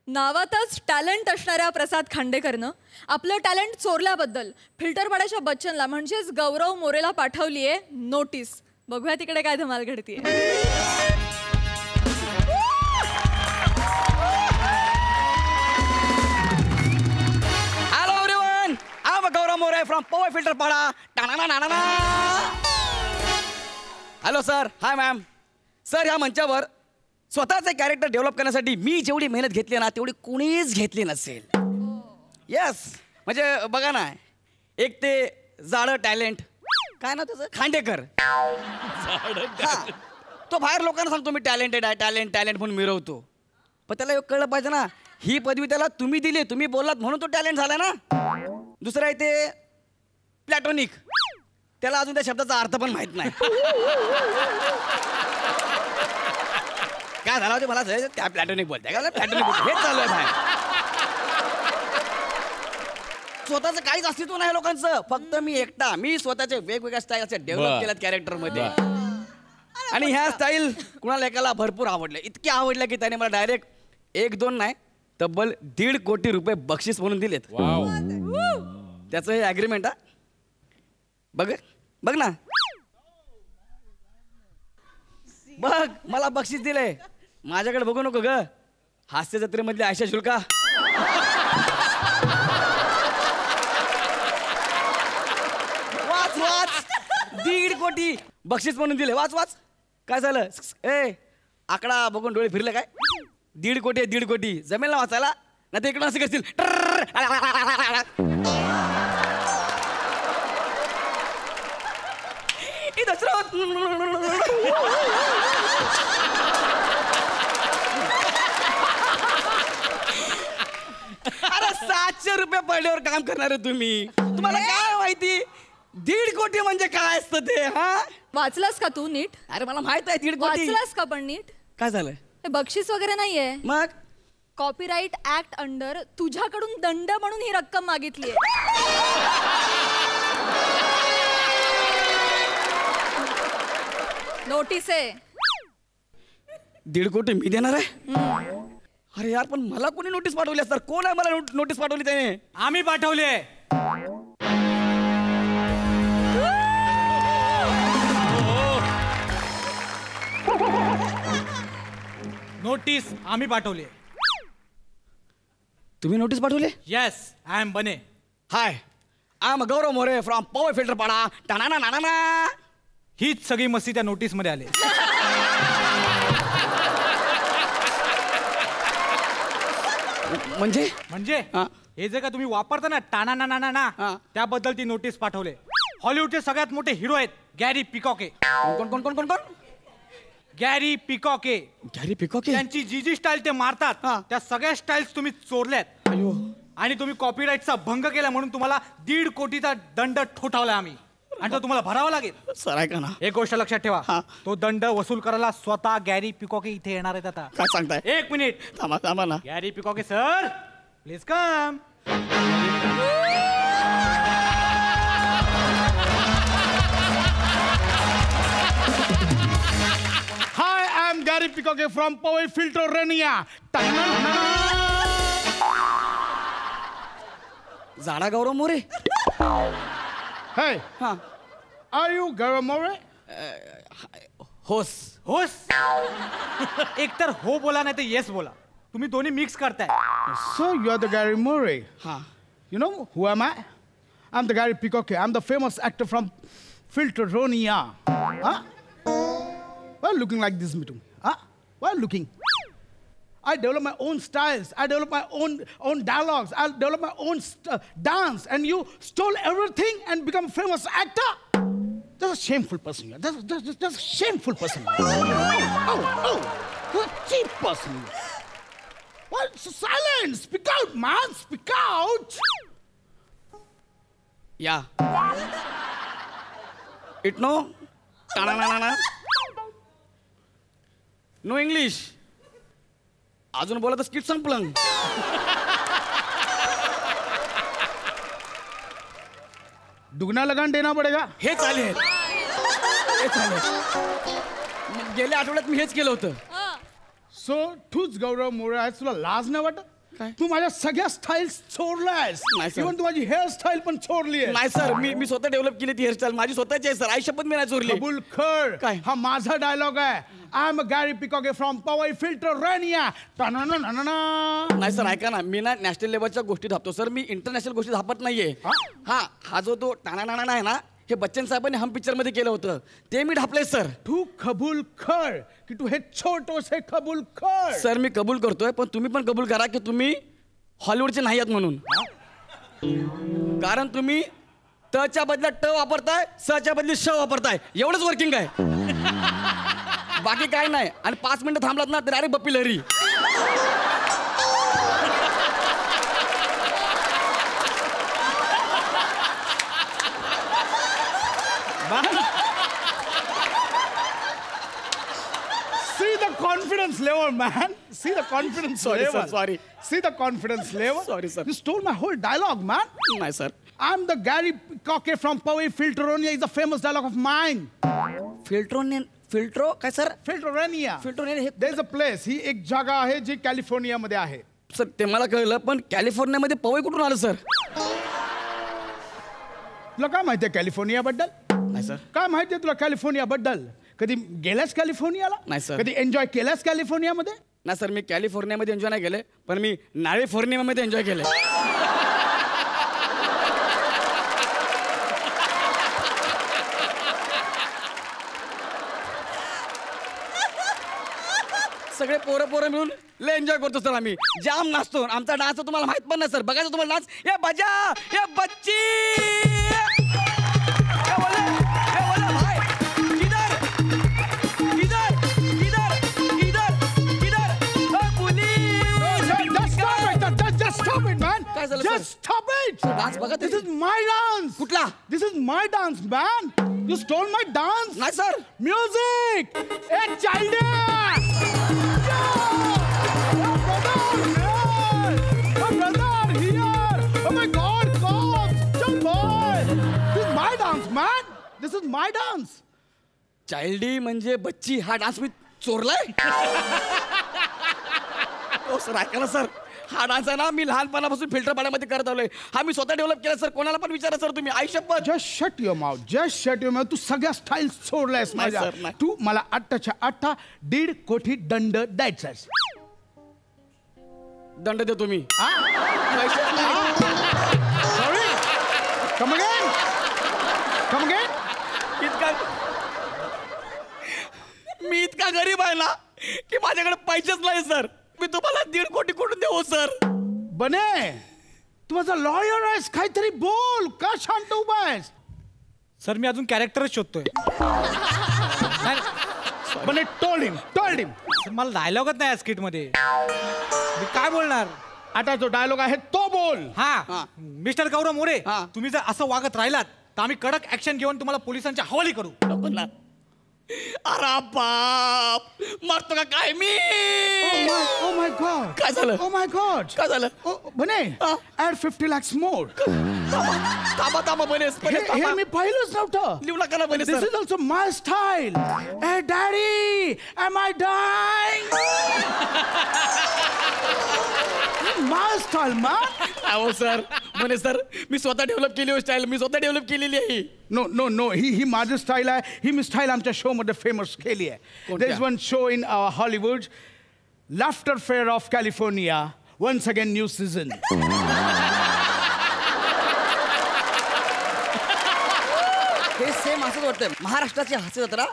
नावातच टॅलेंट असणाऱ्या प्रसाद खांडेकरनं आपलं टॅलेंट चोरल्याबद्दल फिल्टरपाड्याच्या बच्चनला म्हणजेच गौरव मोरेला पाठवली आहे नोटीस. बघूया तिकडे काय धमाल घडतीये. Hello everyone, I am Gaurav More from Powai Filterpada. Hello sir, hi ma'am. Sir, या मंचावर स्वतःचे कॅरेक्टर डेव्हलप करण्यासाठी मी जेवढी मेहनत घेतली ना तेवढी कोणीच घेतली नसेल. येस, म्हणजे बघा ना, एक ते जाडं टॅलेंट, काय ना त्याचं, खांडेकर. तो बाहेर लोकांना सांगतो मी टॅलेंटेड आहे, टॅलेंट टॅलेंट म्हणून मिरवतो. पण त्याला कळलं पाहिजे ना, ही पदवी त्याला तुम्ही दिली, तुम्ही बोललात म्हणून तो टॅलेंट झाला ना. दुसरं आहे ते प्लॅटोनिक, त्याला अजून त्या शब्दाचा अर्थ पण माहित नाही. काय झालं होते मला त्या प्लॅटोनिक बोलते का, प्लॅटोनिक हेच चालू आहे बाहेर. स्वतःचं काहीच अस्तित्व नाही लोकांचं, फक्त मी एकटा. मी स्वतःचे वेगवेगळ्या स्टाईल असे डेव्हलप केल्यात कॅरेक्टर मध्ये. आणि ह्या स्टाईल कुणाला एकाला भरपूर आवडल्या, इतके आवडल्या की त्याने मला डायरेक्ट 1-2 नाही तब्बल 1.5 कोटी रुपये बक्षीस म्हणून दिलेत. त्याचं हे ॲग्रीमेंट. बघ बघ ना, बघ मला बक्षीस दिलंय. माझ्याकडे बघू नको ग, हास्य जत्रेमधली आयशा शुल्का. वाच वाच, 1.5 कोटी बक्षीस म्हणून दिले. वाच वाच. काय झालं ए, आकडा बघून डोळे फिरले काय? 1.5 कोटी 1.5 कोटी जमेल ना वाचायला? नाही तर इकडून असं करतील. अरे 700 रुपये पडल्यावर काम करणारे तुम्ही, तुम्हाला काय माहिती 1.5 कोटी म्हणजे काय असतं ते? हा, वाचलास का तू नीट? अरे मला माहित आहे 1.5 कोटी. वाचलास का पण नीट? काय झालं? हे बक्षीस वगैरे नाहीये, मग कॉपीराइट ऍक्ट अंडर तुझ्याकडून दंड म्हणून ही रक्कम मागितली आहे. नोटीस आहे. 1.5 कोटी मी देणार आहे? अरे यार, पण मला कोणी नोटीस पाठवली असणार? कोण आहे मला नोटीस पाठवली त्याने? आम्ही पाठवली आहे. नोटीस आम्ही पाठवली. तुम्ही नोटीस पाठवले? येस, आय एम बने. Hi, I am Gaurav More from Powai Filterpada. टाणा ना ना. हीच सगळी मस्ती त्या नोटीस मध्ये आली. म्हणजे म्हणजे हे जे का तुम्ही वापरता ना टाना ना ना ना, त्याबद्दल ती नोटीस पाठवले. हॉलिवूडचे सगळ्यात मोठे हिरो आहेत गॅरी पिकॉके. कोण कोण कोण कोण कोण? Gary Peacock. गॅरी पिकॉके? त्यांची जी स्टाईल ते मारतात त्या सगळ्या स्टाईल्स तुम्ही चोरल्यात. आणि तुम्ही कॉपीराईटचा भंग केला म्हणून तुम्हाला 1.5 कोटीचा दंड ठोठावला आम्ही, आणि तो तुम्हाला भरावा लागेल. सर ऐका ना, एक गोष्ट लक्षात ठेवा, तो दंड वसूल करायला स्वतः गॅरी पिकॉके इथे येणार आहेत. आता काय सांगताय? 1 मिनिट थांबा थांबा ना. Gary Peacock sir, please come. Hi, I'm Gary Picoque from Power Filter Renia. झाडा गौरव More. Hey, are you Gary More? होस. होस. एक तर हो बोला नाही तर येस बोला, तुम्ही दोन्ही मिक्स करताय. So you're the Gary More. You know who am I? I'm the Gary Picoque. I'm the famous actor from Filter Renia. Why are you looking like this, Mitu? Why are you looking? I develop my own styles. I develop my own dialogues. I develop my own dance. And you stole everything and become a famous actor? That's a shameful person. That's a shameful person. Oh. What a cheap person. What? Silence. Speak out, man. Speak out. Yeah. It no? Ta-na-na-na-na. No English. अजून बोला तर skit संपलं. दुगना लगान देना पड़ेगा. हे चालेल, हे चालेल. गेल्या आठवड्यात मी हेच केलं होतं. हा. सो तूच गौरव मोरे आहेस, तुला लाज नाही वाटत? काय? तू माझ्या सगळ्या स्टाईल्स चोरल्यास. नाही, sir. इव्हन तू माझी हेअरस्टाईल पण चोरली आहे. नाही सर, मी स्वतः डेव्हलप केली ती हेअरस्टाईल माझी स्वतःची आहे सर. आयुष्यपत मी नाही चोरली. कबूल कर. काय? हा माझा डायलॉग आहे. I am Gary Peacock from Powai filter रेनिया. नाही सर, ऐका ना, मी ना नॅशनल लेवलच्या गोष्टी धापतो सर. मी इंटरनॅशनल गोष्टी धापत नाहीये. हा जो तो टाणा आहे ना, हे बच्चन साहेबांनी हम पिक्चर मध्ये केलं होतं ते मी ढापलंय सर. तू कबूल कर की तू हे छोटोसे कबूल कर. सर मी कबूल करतोय, पण तुम्ही पण कबूल करा की तुम्ही हॉलिवूडचे नाही आहात म्हणून. कारण तुम्ही तच्या बदल्यात ट वापरताय, सच्या बदली श वापरताय. एवढंच वर्किंग आहे, बाकी काय नाही. आणि 5 मिनिटं थांबलात ना तर अरे Bappi Lahiri. See the confidence level, man. See the confidence Sorry, level. sir, sorry. See the confidence level. Sorry, sir. You stole my whole dialogue, man. नाही sir. I'm the Gary Cocker from Poway Filteronia is a famous dialogue of mine. फिल्ट्रो काय sir? Filteronia. फिल्ट्रोनिया हे There's a place. ही एक जागा आहे जी कॅलिफोर्नियामध्ये आहे. Sir ते मला कळलं, पण कॅलिफोर्नियामध्ये पवई कुठून आलं सर? तुला काय माहितीये कॅलिफोर्नियाबद्दल? नाही सर. काय माहितीये तुला कॅलिफोर्नियाबद्दल? कधी गेलास कॅलिफोर्नियाला? नाही, sir. कधी एन्जॉय केलास कॅलिफोर्नियामध्ये? नाही सर, मी कॅलिफोर्नियामध्ये एन्जॉय नाही केले, पण मी नाळेफोर्नियामध्ये एन्जॉय केले. सगळे पोरं मिळून लय एन्जॉय करतो सर. आम्ही जाम नाचतो. आमचा डान्स तुम्हाला माहित पण नाही सर. बघायचं तुम्हाला डान्स. ये बजा, ये बच्ची, ये बोले, भाई, किधर, किधर, किधर, किधर, किधर, ओ police. Just stop it, man. काय झालं, Just sir? stop it. Dance बघा. This is my dance. कुठला? This is my dance, man. You stole my dance. नाही sir. Music. Hey, child. Brother, here. Oh my God, cops. Jump boy. This is my dance, man. This is my dance. चाइल्डी म्हणजे बच्ची हा dance मी चोरलाय. हो sir, ऐका ना sir, हा dance आहे ना मी लहानपणापासून फिल्टर पाण्यामध्ये करत आलोय. हा मी स्वतः डेव्हलप केला सर. कोणाला पण विचारा सर तुम्ही. आयुष्यभर. Just shut your mouth. Just shut your mouth. तू सगळ्या स्टाईल सोडल्यास नाही, माझ्या. sir, नाही. तू मला 8च्या 1.5 कोटी दंड द्यायचास. दंड देतो मी. Sorry. Come again. Come again. मी इतका गरीब आहे ना की माझ्याकडे पैसेच नाही सर. मी तुम्हाला 1.5 कोटी कुठून देऊ सर? बने, तू माझा लॉयर आहेस, काहीतरी बोल. का शांत उभा आहेस? सर मी अजून कॅरेक्टरच शोधतोय. बने, told him. सर, मला डायलॉगच नाही स्किट मध्ये. मी काय बोलणार? आता जो डायलॉग आहे तो बोल. हा, मिस्टर गौरव मोरे, हा. तुम्ही जर असं वागत राहिलात तर आम्ही कडक ऍक्शन घेऊन तुम्हाला पोलिसांच्या हवाली करू. अरे बाप, मरतो का काय मी? Oh my God. काय झालं? Oh my God. काय झालं? Oh, बने, add 50 lakhs more. थांबा बनेस. हे मी पाहिलंच नव्हतं. लिहू नका ना बनेस This sir. is also my style. Hey, daddy, am I dying? My style, man. अहो सर, बने सर, मी स्वतः डेव्हलप केली हो स्टाईल. मी स्वतः डेव्हलप केलेली आहे. No. ही माझी स्टाईल आहे. ही मी स्टाईल आमच्या शो मध्ये फेमस केली आहे. कोणत्या? There is one show in Hollywood, Laughter Fair of California. Once again, new season. हे सेम असंच वाटतंय. महाराष्ट्राची हास्य जत्रा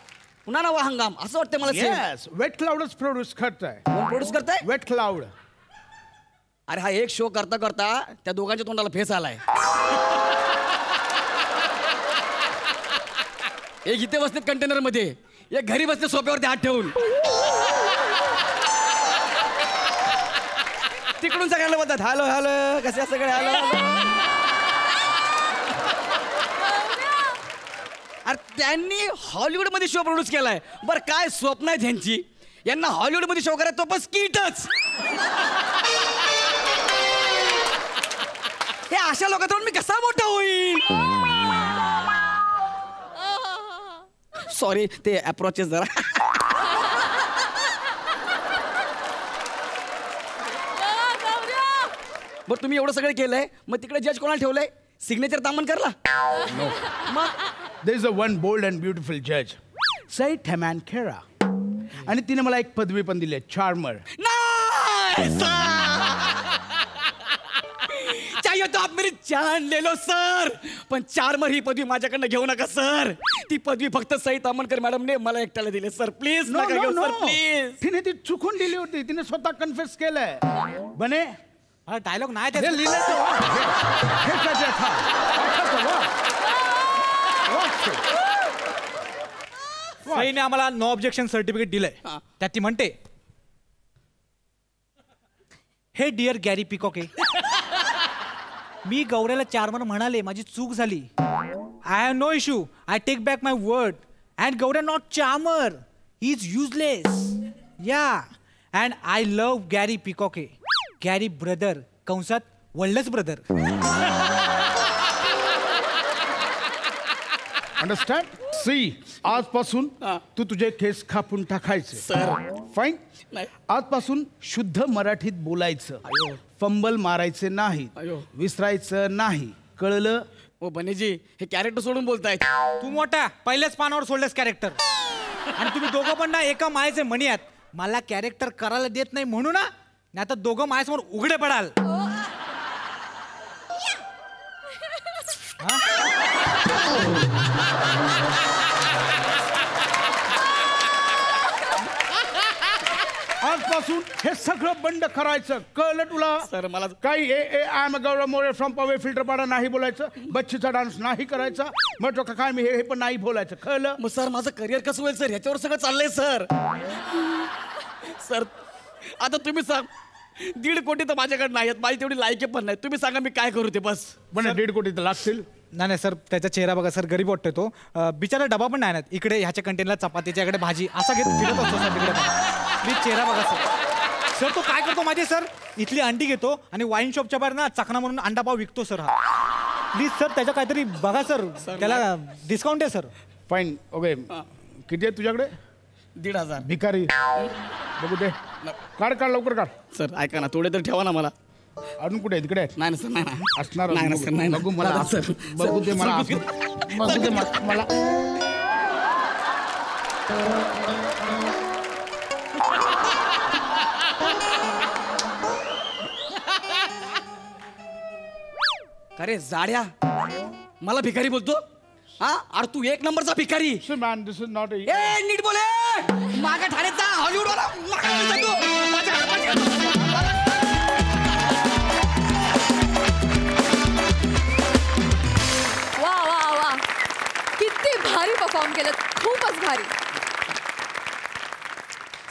पुन्हा नवा हंगाम असं वाटतंय मला. सेम. Yes, Wet Cloudच प्रोड्यूस करताय. कोण प्रोड्यूस करताय? Wet Cloud. अरे हा एक शो करता करता त्या दोघांच्या तोंडाला फेस आलाय. एक इथे बसलेत कंटेनर मध्ये, एक घरी बसले सोप्यावरती हात ठेवून. तिकडून सगळ्यांना बोलतात हॅलो हॅलो, कसे सगळे हॅलो. अरे त्यांनी हॉलिवूड मध्ये शो प्रोड्यूस केलाय. बरं काय स्वप्न आहे त्यांची? यांना हॉलिवूड मध्ये शो करायचा तो पण स्किटच. हे अशा लोकांकडून मी कसा मोठा होईल? सॉरी, ते अप्रोचेस जरा बरं तुम्ही एवढं सगळं केलंय मग तिकडे जज कोणाला ठेवलंय सिग्नेचर तामणकरला मग There is a one bold and beautiful judge, Said Heman Khera. आणि तिने मला एक पदवी पण दिली आहे, चार्मर. नहीं चाहिए तो आप मेरी जान ले लो सर पण चार्मर ही पदवी माझ्याकडनं घेऊ नका सर ती पदवी फक्त सई तामणकर मॅडमने मला एकट्याला दिली सर प्लीज No, नका no, घेऊ no. सर प्लीज तिने ती चुकून दिली होती, तिने स्वतः कन्फेस केलंय. बने डायलॉग नाही हे त्याचा. लिहिलं तर वा. हे सगळं था. अच्छा, वा. सईने आम्हाला नो ऑब्जेक्शन सर्टिफिकेट दिलंय. त्यात ती म्हणते, हे डिअर गॅरी पिकॉके, मी गौऱ्याला चार्मर म्हणाले, माझी चूक झाली. I have no issue, I take back my word. And Gaurya not charmer, he is useless. या and I love Gary Peacock, Gary brother कंसात वल्लच ब्रदर. अंडरस्टँड? सी, आजपासून तू तुझे केस कापून टाकायचे. Sir fine. नाही. आजपासून शुद्ध मराठीत बोलायचं, फंबल मारायचे नाही, अयो. विसरायचं नाही, कळलं? ओ बनेजी हे कॅरेक्टर सोडून बोलतायत तू मोठा पहिल्याच पानावर सोडलेस कॅरेक्टर. आणि तुम्ही दोघं पण ना एका मायेचे मणी आहात. मला कॅरेक्टर करायला देत नाही म्हणू ना, नाही तर दोघं माझ्यासमोर उघडे पडाल. आजपासून हे सगळं बंद करायचं, कळलं तुला? सर मला काही I am Gaurav More from Powai Filterpada नाही बोलायचं, बच्चीचा डान्स नाही करायचा, मग तो काय मी हे पण नाही बोलायचं, कळलं? मग सर माझं करिअर कसं होईल सर ह्याच्यावर सगळं चाललंय सर सर आता तुम्ही सांग 1.5 कोटी तर माझ्याकडे नाही आहेत माझी तेवढी लायकी पण नाही तुम्ही सांगा मी काय करू ते बस पण 1.5 कोटी तर लागतील. नाही सर, त्याचा चेहरा बघा सर, गरीब वाटतोय तो. बिचारा डबा पण नाही ना, इकडे ह्याच्या कंटेनला चपातीच्या इकडे भाजी असा घेत फिरत असतो सर तिकडे. प्लीज चेहरा बघा सर. सर तो काय करतो माझे सर, इथली अंडी घेतो आणि वाईन शॉपच्या बाहेर ना चकना म्हणून अंडा पाव विकतो सर हा. प्लीज सर त्याच्या काहीतरी बघा सर, त्याला डिस्काउंट आहे सर. Fine, okay. किती आहे तुझ्याकडे? 1,500 भिकारी बघू दे. काढ लवकर काढ. सर ऐका ना थोडे तर ठेवा ना मला अजून कुठे आहे? तिकडे आहे? नाही ना सर नाही असणार. नाही ना सर नाही बघू मला ना, सर बघू दे मला बघू दे मला. अरे जाड्या मला भिकारी बोलतो हा अरे तू 1 नंबरचा भिकारी man, this is not a neat बोले मागा ठाण्याचा हॉलिवूड वाला वा वा वा किती भारी परफॉर्म केलं, खूपच भारी.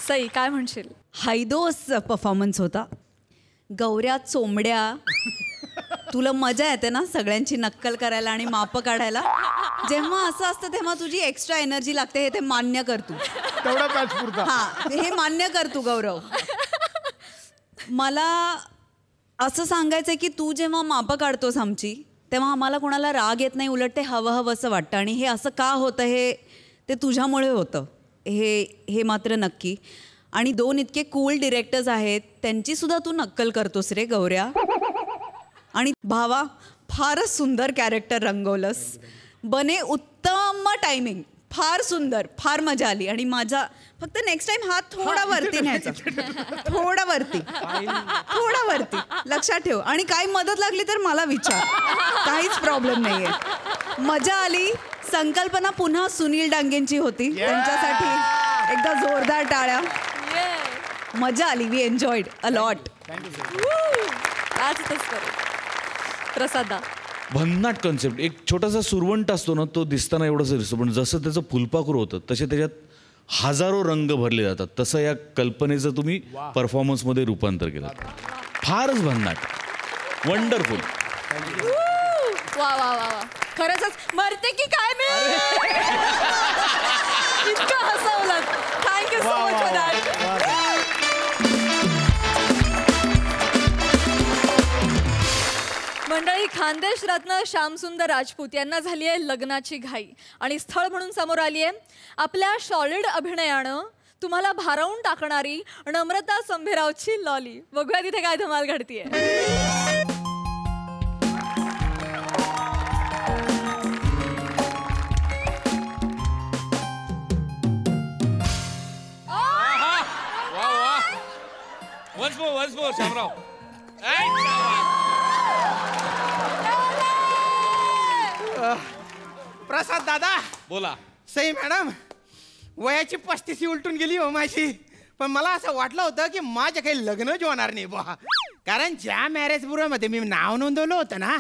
सई काय म्हणशील? हायदोस परफॉर्मन्स होता. गौऱ्या चोंबड्या, तुला मजा येते ना सगळ्यांची नक्कल करायला आणि मापं काढायला. जेव्हा असं असतं तेव्हा तुझी एक्स्ट्रा एनर्जी लागते, हे ते मान्य कर तू. तेवढा पॅच पुरता. हा, हे मान्य कर तू गौरव. मला असं सांगायचंय की तू जेव्हा मापं काढतोस आमची, तेव्हा आम्हाला कोणाला राग येत नाही, उलट ते हवं असं वाटतं. आणि हे असं का होतं हे ते तुझ्यामुळे होतं, हे मात्र नक्की. आणि 2 इतके कूल डिरेक्टर्स आहेत, त्यांची सुद्धा तू नक्कल करतोस रे गौऱ्या. आणि भावा फारच सुंदर कॅरेक्टर रंगवलंस. बने उत्तम टायमिंग, फार सुंदर, फार मजा आली. आणि माझा फक्त नेक्स्ट टाइम हात थोडा वरती न्यायचा, थोडा वरती लक्षात ठेव. आणि काही मदत लागली तर मला विचार, काहीच प्रॉब्लेम नाहीये. मजा आली. संकल्पना पुन्हा सुनील डांगेंची होती, त्यांच्यासाठी एकदा जोरदार टाळ्या. मजा आली. We enjoyed a lot. प्रसादा भन्नाट कॉन्सेप्ट. एक छोटासा सुरवंट असतो ना, तो दिसताना एवढंच दिसतो, पण जसं त्याचं फुलपाखरू होतं तसे त्याच्यात हजारो रंग भरले जातात. तसं या कल्पनेचं तुम्ही परफॉर्मन्समध्ये रूपांतर केलं. फारच भन्नाट, वंडरफुल. वा वा वा वा खरंच मरते की काय मी इतकं हसवलं. Thank you so much for that. मंडळी, खानदेश रत्न श्यामसुंदर राजपूत यांना झाली आहे लग्नाची घाई आणि स्थळ म्हणून समोर आली आहे आपल्या सॉलिड अभिनयानं तुम्हाला भारावून टाकणारी नम्रता संभेरावची लॉली. बघूया तिथे काय धमाल घडतीये. Once more Shamrao. प्रसाद दादा. बोला. सई मॅडम, वयाची 35 उलटून गेली हो माझी. पण मला असं वाटलं होतं की माझं काही लग्नच होणार नाही बुवा. कारण ज्या मॅरेज ब्युरोमध्ये मी नाव नोंदवलं होतं ना,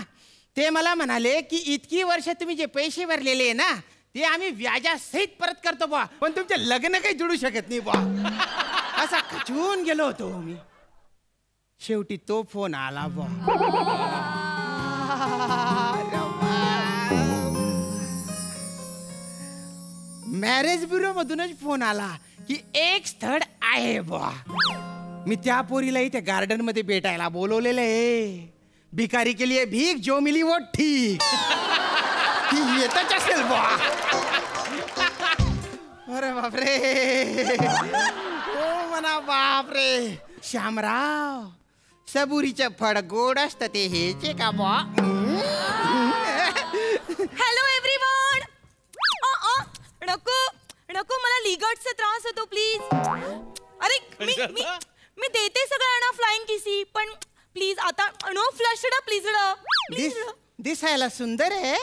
ते मला म्हणाले की इतकी वर्ष तुम्ही जे पैसे भरलेले आहे ना, ते आम्ही व्याजासहित परत करतो बुवा, पण तुमचे लग्न काही जुळू शकत नाही बुवा. असा खचून गेलो होतो मी. शेवटी तो फोन आला बुवा. मॅरेज ब्युरो मधूनच फोन आला की एक स्थळ आहे बुवा. मी त्या पोरीला इथे गार्डन मध्ये भेटायला बोलवलेलं आहे. भिकारी के लिए भीख जो मिली वो ठीक. ती येतच असेल बुवा. अरे बापरे. हो म्हणा बापरे. श्यामराव, सबुरीचं फळ गोड असतं ते हेचे का बुवा. Hello everyone. नको नको, मला लिगर्डचा त्रास होतो प्लीज. अरे मी मी मी देते सगळ्यांना फ्लाइंग किसी, पण प्लीज आता नो फ्लशड प्लीज. दिसायला सुंदर आहे,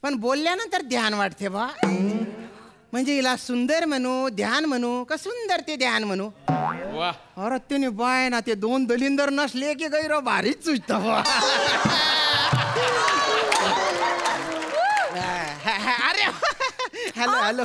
पण बोलल्यानंतर ध्यान वाटते बा. म्हणजे हिला सुंदर म्हणू, ध्यान म्हणू का सुंदर ते ध्यान म्हणू. अरे तिने बाय ना ते 2 दलिंदर नसले की गैर भारीच सुचत बा. अरे हॅलो हॅलो.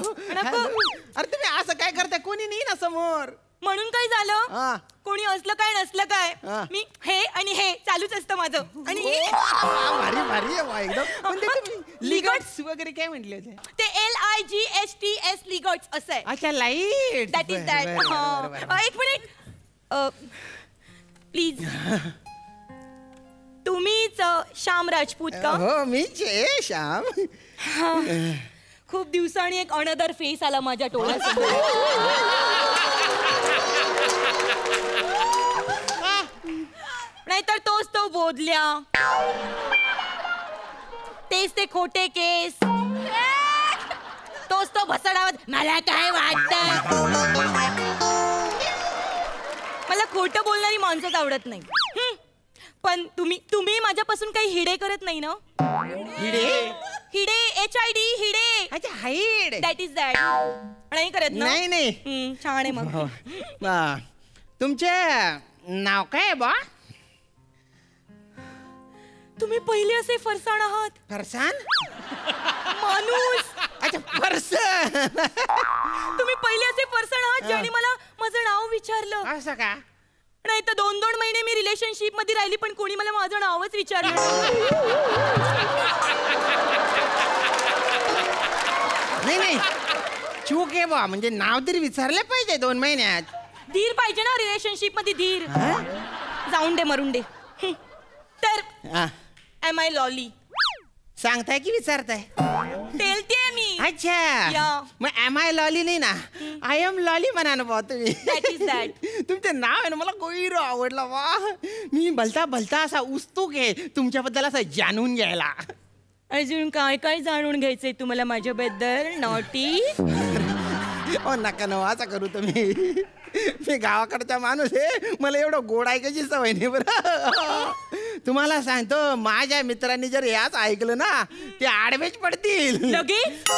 अरे तुम्ही असं काय करता, कोणी नाही ना समोर. म्हणून काय झालं, कोणी असलं काय नसलं काय, मी हे आणि हे चालूच असतं माझं. आणि भारी भारी आहे बा एकदम. म्हणजे तुम्ही लिगर्ड्स वगैरे काय म्हटले होते. ते LIGHTS लिगर्ड्स असं आहे. अच्छा, लाईट. That is that. एक मिनिट प्लीज. तुम्हीच श्याम राजपूत का. हो मीच आहे श्याम. खूप दिवसांनी एक अनदर फेस आला माझ्या डोळ्यासमोर. नाहीतर तोच तो बोधल्या, तेच ते खोटे केस, तोच तो भसडावत मला काय वाटत. मला खोटं बोलणारी माणसंच आवडत नाही. पण तुम्ही माझ्यापासून काही हिडे करत नाही ना. हिडे HID हिडे. अच्छा, हाईड. That is that. नाही करत ना. नाही छान आहे मग. तुमचे नाव काय बा. तुम्ही पहिले असे फरसाण आहात. फरसान माणूस. अच्छा, फरसान. तुम्ही पहिले असे फरसाण आहात ज्याने मला माझं नाव विचारलं. असं का. नाही तर 2 महिने मी रिलेशनशिप मध्ये राहिली, पण कोणी मला माझं नावच विचारलं. नाही चूक आहे बा. म्हणजे नाव तरी विचारले पाहिजे 2 महिन्यात. धीर पाहिजे ना रिलेशनशिप मध्ये. धीर. जाऊन दे, मरून दे. तर एम आय लॉली सांगताय की विचारताय. टेलते मी. अच्छा, मग एम आय लॉली नाही ना, आय एम लॉली म्हणा ना बा तुम्ही. That is that. तुमचं नाव आहे ना, मला गोईरो आवडला बा. मी भलता असा उत्सुक आहे तुमच्याबद्दल असं जाणून घ्यायला. अजून काय काय जाणून घ्यायचंय तुम्हाला माझ्याबद्दल. नॉटी. नका न असं करू तुम्ही. मी गावाकडचा माणूस आहे, मला एवढं गोड ऐकायची सवय नाही बरं. तुम्हाला सांगतो, माझ्या मित्रांनी जर याच ऐकलं ना, ते आडवेच पडतील लगेच.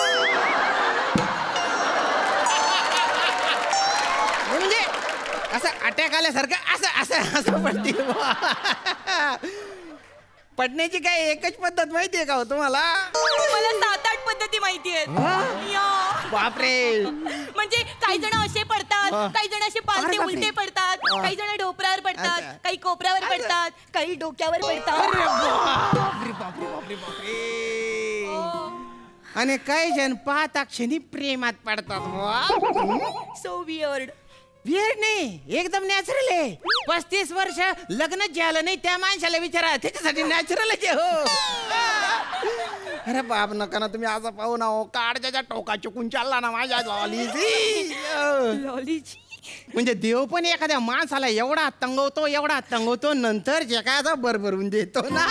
म्हणजे असं अटॅक आल्यासारखं असं पडतील. पडण्याची काय एकच पद्धत माहितीये का हो तुम्हाला. मला 7-8 पद्धती माहिती आहेत. बापरे. म्हणजे काही जण असे पडतात, काही जण असे पालथे उलटे पडतात, काही जण ढोपरावर पडतात, काही कोपऱ्यावर पडतात, काही डोक्यावर पडतात. आणि काही जण पाहता क्षणी प्रेमात पडतात. So weird. वियर्ड नाही, एकदम नॅचरल आहे. 35 वर्ष लग्नच झालं नाही त्या माणसाला विचारा, त्याच्यासाठी नॅचरलच आहे. हो. अरे बाप, नका ना तुम्ही असं पाहू ना. हो, काडच्या टोका चुकून चालला ना माझ्या लॉलीची. म्हणजे देव पण एखाद्या माणसाला एवढा तंगवतो नंतर जे काय भरभरून देतो ना.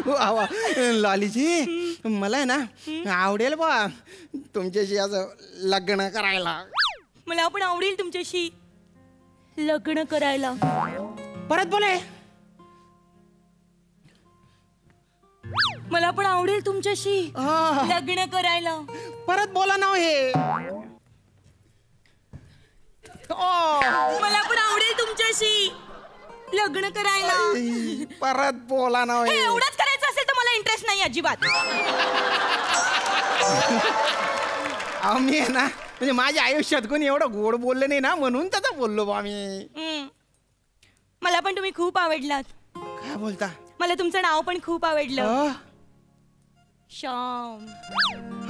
वा लॉलीची, मला ना आवडेल बा तुमच्याशी असं लग्न करायला. मला पण आवडेल तुमच्याशी. लग्न करायला. परत बोले. मला पण आवडेल तुमच्याशी लग्न करायला. परत बोला ना हे. मला पण आवडेल तुमच्याशी लग्न करायला. परत बोला ना हे एवढंच करायचं असेल तर मला इंटरेस्ट नाही अजिबात. मी आहे ना म्हणजे माझ्या आयुष्यात कोणी एवढं गोड बोलले नाही ना म्हणून तसं बोललो बा मी. मला पण तुम्ही खूप आवडलात. काय बोलता. मला तुमचं नाव पण खूप आवडलं. श्याम.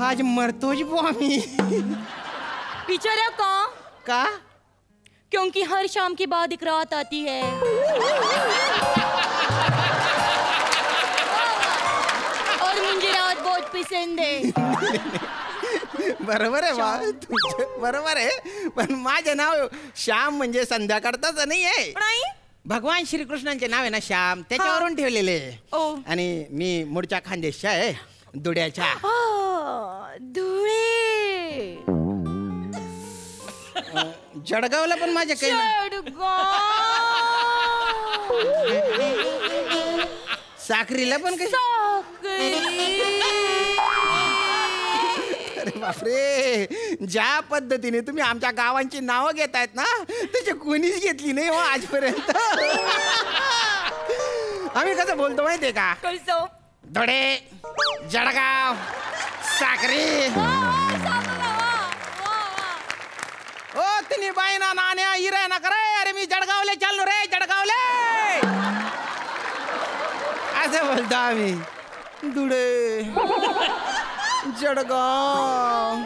आज मरतोच बुवा मी. विचारा का? का? क्योंकि हर शाम के बाद एक रात आती है. और मुझे रात बहुत पसंद है. बरोबर आहे बा तुमचं बरोबर आहे. पण माझं नाव श्याम म्हणजे संध्याकाळच नाही आहे. नाही. भगवान श्रीकृष्णांचे नाव आहे ना श्याम त्याच्यावरून ठेवलेले. आणि मी मूळच्या खानदेशच्या आहे धुळ्याच्या. धुळे. जळगावला पण माझ्या काही साखरीला पण काही. अरे बापरे ज्या पद्धतीने तुम्ही आमच्या गावांची नावं घेतायत ना त्याची कोणीच घेतली नाही हो आजपर्यंत. आम्ही कसं बोलतो माहितीये का. कसं. धुळे जळगाव साखरी. ओ तिन्ही बाईना नाण्या हिरा ना करे. अरे मी जळगावले चाललो रे जळगावले असं बोलतो आम्ही. धुळे जळगाव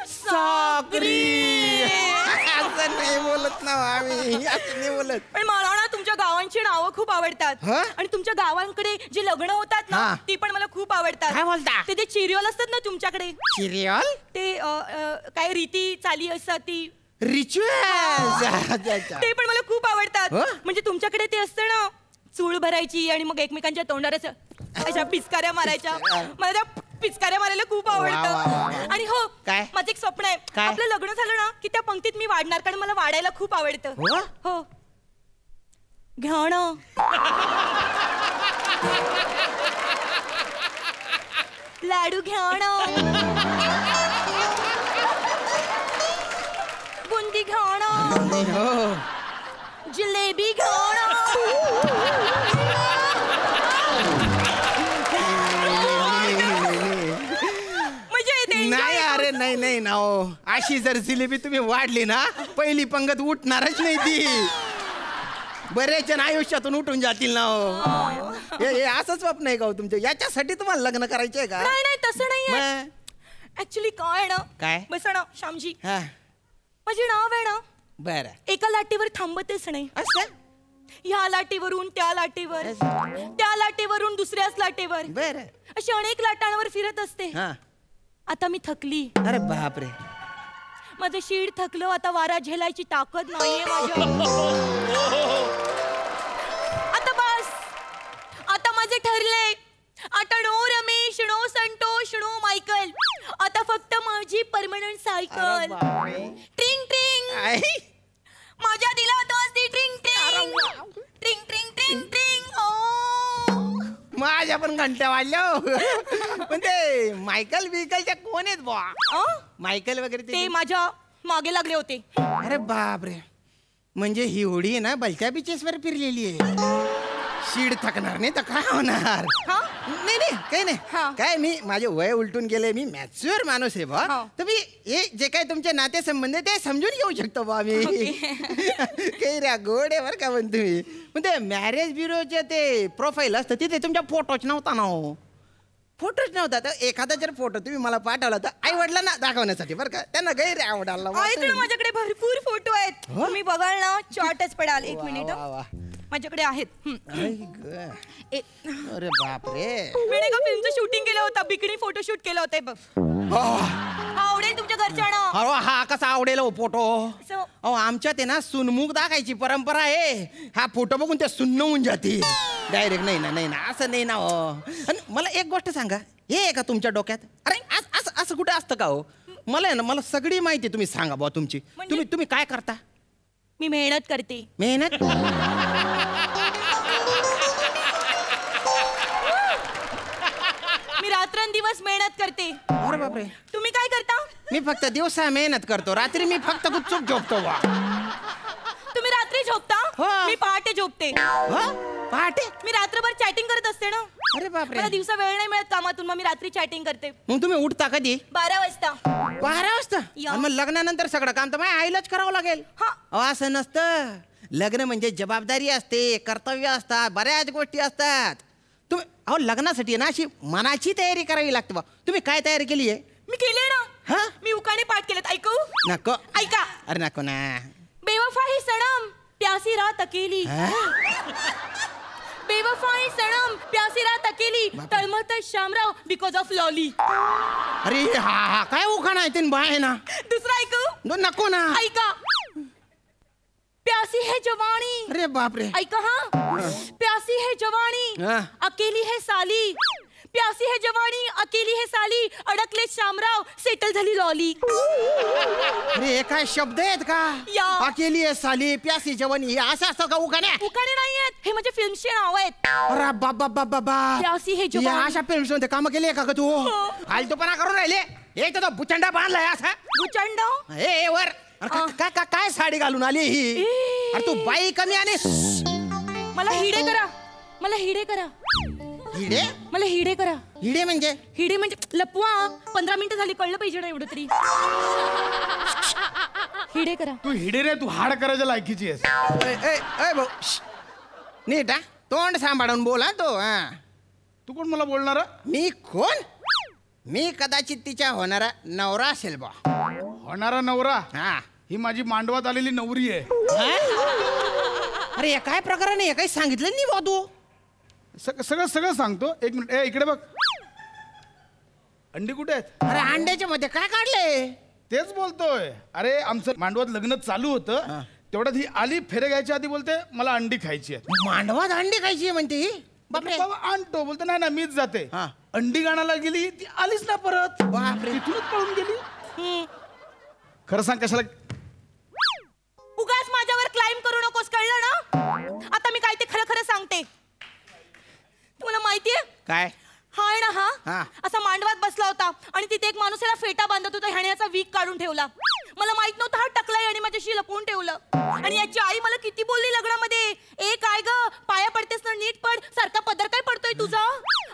साक्री असं नाही बोलत ना आम्ही. असं नाही बोलत. पण मला ना तुमच्या गावांची नावं खूप आवडतात. आणि तुमच्या गावांकडे जे लग्न होतात ना ती पण मला खूप आवडतात. काय बोलता. ते सिरियल असतात ना तुमच्याकडे. सिरियल. ते काय रीती चाली असतात ती रिच्युअल ते पण मला खूप आवडतात. म्हणजे तुमच्याकडे ते असतं ना चूळ भरायची आणि मग एकमेकांच्या तोंडावर अशा पिचकाऱ्या मारायच्या. मला त्या पिचकाऱ्या मारायला खूप आवडतं. आणि हो काय माझं एक स्वप्न आहे. आपलं लग्न झालं ना की त्या पंक्तीत मी वाढणार कारण मला वाढायला खूप आवडतं. हो घ्या ना. लाडू घ्या ना. बुंदी घ्या ना. जिलेबी घ्या ना. नाही अरे नाही नाही ना हो. अशी जर जिलेबी तुम्ही वाढली ना पहिली पंगत उठणारच नाही ती. बरेच जण आयुष्यातून उठून जातील ना हो. हे असंच स्वप्न आहे का हो तुमचं. याच्यासाठी तुम्हाला लग्न करायचंय का. नाही नाही तसं नाही. ऍक्च्युली काय ना. काय. बसा ना श्यामजी. माझे नाव आहे ना. बरं. एका लाटेवर थांबतेच नाही. असं ह्या लाटेवरून त्या लाटेवर त्या लाटेवरून दुसऱ्याच लाटेवर. बरं. अशी अनेक लाटांवर फिरत असते. आता मी थकली. अरे बापरे. माझं शीड थकलं. आता वारा झेलायची ताकद नाहीये माझ्या. आता बस. आता माझे ठरले. आता no Ramesh no Santosh no Michael. आता फक्त माझी परमनंट सायकल. ट्रिंग ट्रिंग. माझ्या दिलात ती ट्रिंग ट्रिंग ट्रिंग ट्रिंग ट्रिंग ट्रिंग. माझ्या पण घंट्या वाजल्या. पण ते मायकल बिकलच्या कोण आहेत बा. मायकल वगैरे ते माझ्या मागे लागले होते. अरे बापरे. म्हणजे ही होडी आहे ना बलच्या बीचेसवर फिरलेली आहे. शीड थकणार नाही तर काय होणार. नाही नाही काही नाही. काय मी माझे वय उलटून गेले. मी मॅच्युअर माणूस आहे बा. तर मी हे जे काही तुमचे नातेसंबंध ते समजून घेऊ शकतो बा मी. काही रे गोड आहे बरं का. पण तुम्ही पण ते मॅरेज ब्युरोचे ते प्रोफाईल असतं तिथे तुमच्या फोटोच नव्हता ना हो. फोटोच नव्हता. तर एखादा जर फोटो तुम्ही मला पाठवला तर आई वडिलांना दाखवण्यासाठी बरं का. त्यांना गैर आवडायला. माझ्याकडे भरपूर फोटो आहेत. तुम्ही बघाल ना चॉटच पडाल. एक मिनिट माझ्याकडे आहेत. अरे बापरे. मी नाही का फिल्मचं शूटिंग केलं होतं. बिकनी फोटोशूट केलं होतं बघ. आवडेल तुमच्या घरच्यांना. हा कसा आवडेल हो फोटो. आमच्यात आहे ना सुनमुख दाखायची परंपरा आहे. हा फोटो बघून त्या सुन्न होऊन जाते डायरेक्ट. नाही ना नाही ना असं नाही ना हो. आणि मला एक गोष्ट सांगा. हे आहे का तुमच्या डोक्यात. अरे असं असं कुठे असतं का हो. मला आहे ना मला सगळी माहिती तुम्ही सांगा बुवा तुमची. तुम्ही काय करता. मी मेहनत करते. मेहनत मी रात्रंदिवस मेहनत करते. अरे बापरे. तुम्ही काय करता? मी फक्त दिवसा मेहनत करतो, रात्री मी फक्त गुपचूप झोपतो. वा तुम्ही रात्री झोपता? हो. मी पहाटे झोपते. पहाटे. मी रात्रभर चॅटिंग करत असते ना. अरे बापरे. मला दिवसा वेळ नाही मिळत कामातून, मग मी रात्री चॅटिंग करते. मग तुम्ही उठता कधी? 12 वाजता. 12 वाजता? या. आणि मग लग्नानंतर सगळं काम तर माझ्या आईलाच करावं लागेल. हा. अहो, असं नसतं. लग्न म्हणजे जबाबदारी असते, कर्तव्य असतात, बऱ्याच गोष्टी असतात. तुम्ही अहो लग्नासाठी ना अशी मनाची तयारी करावी लागते बा. तुम्ही काय तयारी केली आहे? मी केले ना. हा? मी उकाणे पाठ केलेत. ऐकू? नको. ऐका. अरे नको ना. बेवफाही सनम प्यासी रात अकेली. बेवफाही सनम प्यासी रात अकेली. तळमळत शामराव बिकॉज ऑफ लॉली. अरे हा हा काय उखाणा आहे ते बाय ना. दुसरा ऐकू? नको ना. ऐका. प्यासी है जवानी. अरे बापरे. ऐका हा. प्यासी है जवानी हा. अकेली है साली. प्यासी है जवानी अकेली है साली. अडकले शामराव सेटल झाली लॉली. अरे हे काय शब्द आहेत का? या. अकेली आहे साली, प्यासी जवानी, हे असं असतं का उखाण्या? उखाणे नाही आहेत, हे म्हणजे फिल्मचे नाव आहेत. अरे बाबा बाबा बाबा. प्यासी है जवानी. या अशा फिल्म्स मध्ये काम केली का तू? हो. फालतूपणा करून राहिले. एक तर बुचंडा बांधलाय असा. गुचंड. हे वर. अरे काय साडी घालून आली ही? अरे तू बाई कमी आणि मला हिडे करा. मला हिडे करा. हिडे? मला हिडे करा. हिडे म्हणजे? हिडे म्हणजे लपवा. 15 मिनिटं झाली, कळलं पाहिजे ना एवढं तरी. हिडे करा. तू हिडे रे, तू हाड करायच्या लायकीची आहेस. भाऊ नीट हा तोंड सांभाळून बोला तो. तू कोण मला बोलणार? मी कोण? मी कदाचित तिच्या होणारा नवरा असेल बा. होणारा नवरा? हा. ही माझी मांडवात आलेली नवरी आहे. अरे हे काय प्रकार नाही, काही सांगितलं नाही बा तू. सगळं सगळं सांगतो. एक मिनिट. इकडे बघ. अंडी कुठे आहेत? अरे अंड्याच्या मध्ये काय काढले? तेच बोलतोय. अरे आमचं मांडवात लग्न चालू होतं, तेवढ्यात ही आली. फेरे घ्यायच्या आधी बोलते मला अंडी खायची आहे. मांडवात अंडी खायची आहे म्हणते ही? बापरे. बाबा आणतो. बोलतो नाही ना मीच जाते. हा. अंडी गाणाला गेली, ती आलीच ना परत. बापरे. तिथूनच पळून गेली. खरं सांग कशाला? उगाच माझ्यावर क्लाइम करू नकोस, कळलं ना? आता मी काय ते खरं खरं सांगते. तुम्हाला माहितीये काय? हा आहे ना हा. हा असा मांडवात बसला होता आणि तिथे एक माणूस याला फेटा बांधत होता. ह्याने याचा वीक काढून ठेवला. मला माहित नव्हतं हा टकलाय आणि माझ्याशी लपवून ठेवलं. आणि याची आई मला किती बोलली लग्नामध्ये, ए काय ग पाया पडतेस ना, नीट पड, सारखा पदर काय पडतोय तुझा.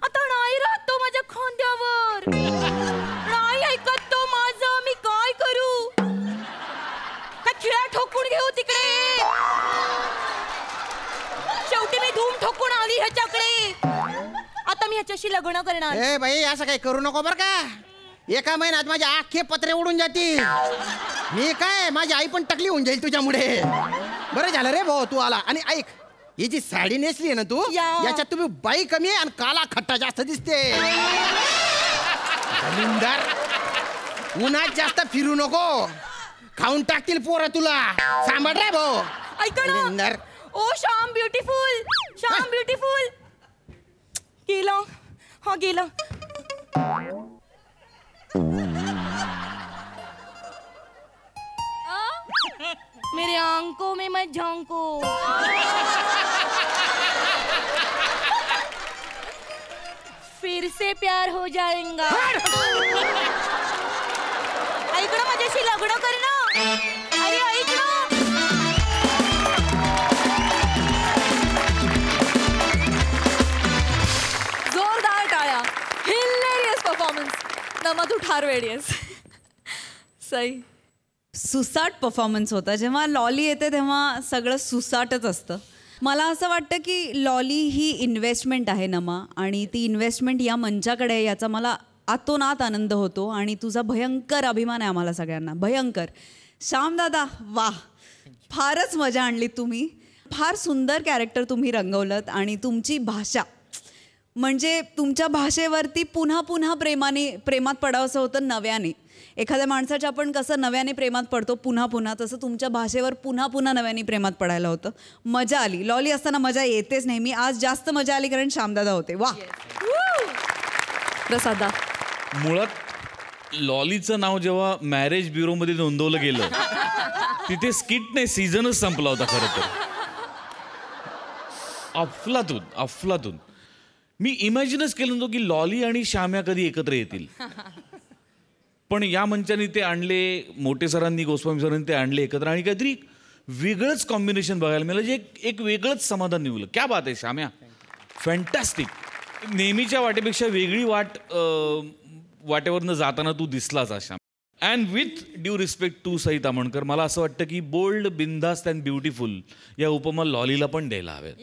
आता नाही राहत तो माझ्या खांद्यावर. नाही ऐकत तो माझं. मी काय करू? का खिळा ठोकून घेऊ तिकडे? शेवटी मी धूम ठोकून आली ह्याच्याकडे. आता मी ह्याच्याशी लग्न करणार. ए बाई असं काही करू नको बर का. एका महिन्यात माझे आखे पत्रे उडून जातील. मी काय माझी आई पण टकली होऊन जाईल तुझ्यामुळे. बरं झालं रे भाऊ तू आला. आणि ऐक, ही जी साडी नेसली आहे ना तू, याच्यात तुम्ही बाई कमी आहे आणि काला खट्टा जास्त दिसते. उन्हात जास्त फिरू नको, खाऊन टाकतील पोरं तुला. सांभाळ रे भाऊ. ऐका ना. ओ श्याम ब्युटिफुल, श्याम ब्युटिफुल. गेला. हा गेला. मेरे आंखों में मत झांको. फिर से प्यार हो जाएगा. ऐक ना, माझ्याशी लग्न कर ना. अरे ऐक ना. जोरदार टाळ्या. Hilarious performance. नमा तू ठार वेडी आहेस. सई. सुसाट परफॉर्मन्स होता. जेव्हा लॉली येते तेव्हा सगळं सुसाटच असतं. मला असं वाटतं की लॉली ही इन्व्हेस्टमेंट आहे नमा, आणि ती इन्व्हेस्टमेंट या मंचाकडे आहे याचा मला आतोनात आनंद होतो. आणि तुझा भयंकर अभिमान आहे आम्हाला सगळ्यांना, भयंकर. श्यामदादा वा, फारच मजा आणली तुम्ही. फार सुंदर कॅरेक्टर तुम्ही रंगवलंत. आणि तुमची भाषा म्हणजे तुमच्या भाषेवरती पुन्हा पुन्हा प्रेमात पडावंसं होतं नव्याने. एखाद्या माणसाच्या आपण कसं नव्याने प्रेमात पडतो पुन्हा पुन्हा, तसं तुमच्या भाषेवर पुन्हा पुन्हा नव्याने प्रेमात पडायला होतं. मजा आली. लॉली असताना मजा येतेच नेहमी. आज जास्त मजा आली कारण श्यामदादा होते. वा. प्रसादा. मुळात लॉलीचं नाव जेव्हा मॅरेज ब्युरोमध्ये नोंदवलं गेलं तिथे स्किट नाही सीझनच संपला होता खरं तर. अफलातून मी इमॅजिनच केलं नव्हतं की लॉली आणि श्याम्या कधी एकत्र येतील. पण या मंचाने ते आणले, मोठे सरांनी, गोस्वामी सरांनी ते आणले एकत्र आणि काहीतरी वेगळंच कॉम्बिनेशन बघायला मिळालं, जे एक वेगळंच समाधान निवलं. क्या बात आहे श्याम्या, फॅन्टॅस्टिक. नेहमीच्या वाटेपेक्षा वेगळी वाटेवरनं जाताना तू दिसलाच Shyam. And with due respect to Sai Tamhankar, मला असं वाटतं की बोल्ड, बिंदास्त अँड ब्युटिफुल या उपमा लॉलीला पण द्यायला हव्यात.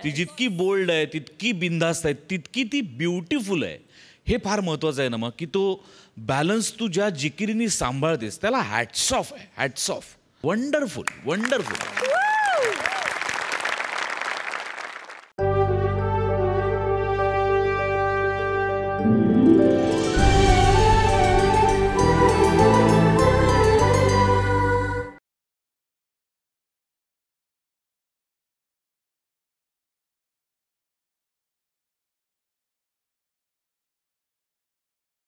ती जितकी बोल्ड आहे, तितकी बिंदास्त आहे, तितकी ती ब्युटिफुल आहे. हे फार महत्वाचं आहे ना मग, की तो बॅलन्स तू ज्या जिकिरीने सांभाळतेस त्याला हॅट्स ऑफ आहे. Hats off. वंडरफुल.